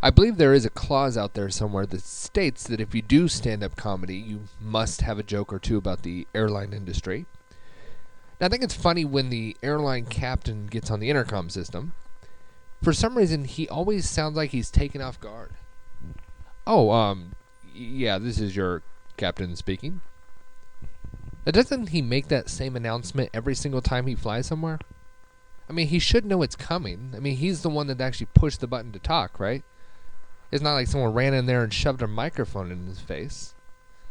I believe there is a clause out there somewhere that states that if you do stand-up comedy, you must have a joke or two about the airline industry. Now, I think it's funny when the airline captain gets on the intercom system. For some reason, he always sounds like he's taken off guard. Oh, yeah, this is your captain speaking. Now, doesn't he make that same announcement every single time he flies somewhere? I mean, he should know it's coming. I mean, he's the one that actually pushed the button to talk, right? It's not like someone ran in there and shoved a microphone in his face.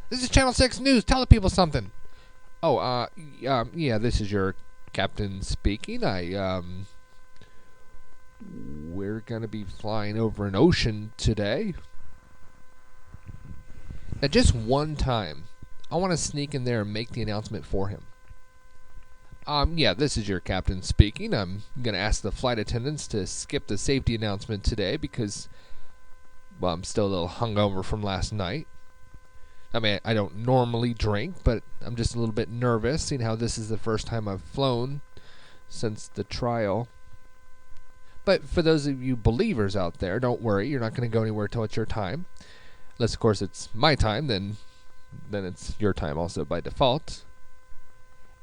This is Channel 6 News. Tell the people something. Oh, yeah, this is your captain speaking. We're going to be flying over an ocean today. Now, just one time, I want to sneak in there and make the announcement for him. Yeah, this is your captain speaking. I'm going to ask the flight attendants to skip the safety announcement today because, well, I'm still a little hungover from last night. I mean, I don't normally drink, but I'm just a little bit nervous, seeing how this is the first time I've flown since the trial. But for those of you believers out there, don't worry, you're not going to go anywhere till it's your time. Unless, of course, it's my time, then it's your time also by default.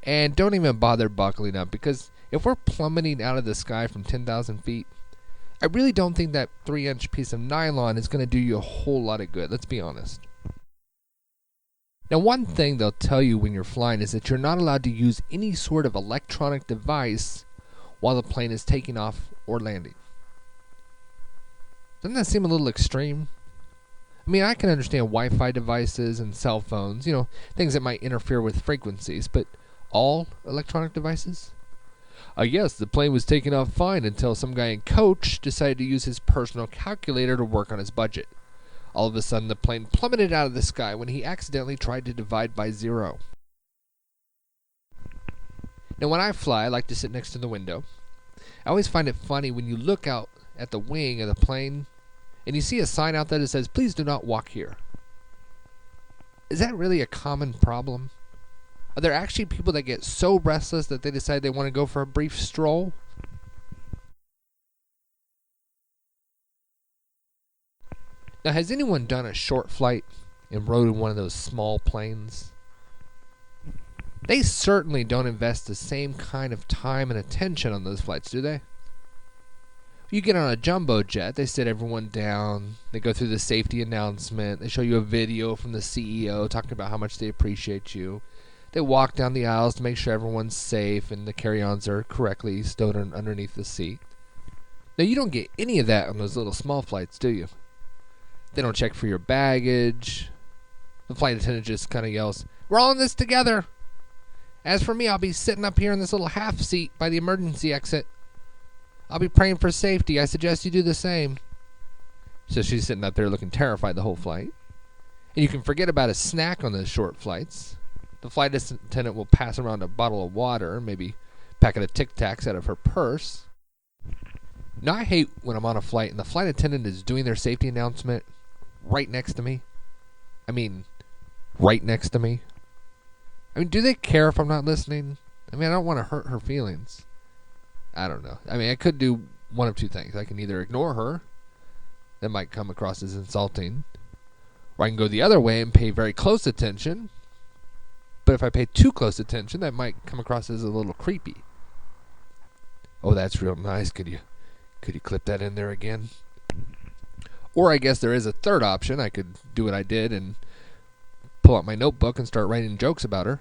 And don't even bother buckling up, because if we're plummeting out of the sky from 10,000 feet, I really don't think that 3-inch piece of nylon is going to do you a whole lot of good, let's be honest. Now, one thing they'll tell you when you're flying is that you're not allowed to use any sort of electronic device while the plane is taking off or landing. Doesn't that seem a little extreme? I mean, I can understand Wi-Fi devices and cell phones, things that might interfere with frequencies, but all electronic devices? Yes, the plane was taking off fine until some guy in coach decided to use his personal calculator to work on his budget. All of a sudden, the plane plummeted out of the sky when he accidentally tried to divide by 0. Now, when I fly, I like to sit next to the window. I always find it funny when you look out at the wing of the plane and you see a sign out there that says, "Please do not walk here." Is that really a common problem? Are there actually people that get so restless that they decide they want to go for a brief stroll? Now, has anyone done a short flight and rode in one of those small planes? They certainly don't invest the same kind of time and attention on those flights, do they? You get on a jumbo jet, they sit everyone down, they go through the safety announcement, they show you a video from the CEO talking about how much they appreciate you. They walk down the aisles to make sure everyone's safe and the carry-ons are correctly stowed underneath the seat. Now, you don't get any of that on those little small flights, do you? They don't check for your baggage. The flight attendant just kind of yells, "We're all in this together. As for me, I'll be sitting up here in this little half seat by the emergency exit. I'll be praying for safety. I suggest you do the same." So she's sitting up there looking terrified the whole flight. And you can forget about a snack on those short flights. The flight attendant will pass around a bottle of water, maybe a packet of Tic Tacs out of her purse. Now, I hate when I'm on a flight and the flight attendant is doing their safety announcement right next to me. I mean, right next to me. I mean, do they care if I'm not listening? I mean, I don't want to hurt her feelings. I don't know. I mean, I could do one of two things. I can either ignore her. That might come across as insulting. Or I can go the other way and pay very close attention. But if I pay too close attention, that might come across as a little creepy. Oh, that's real nice. Could you clip that in there again? Or I guess there is a third option. I could do what I did and pull out my notebook and start writing jokes about her.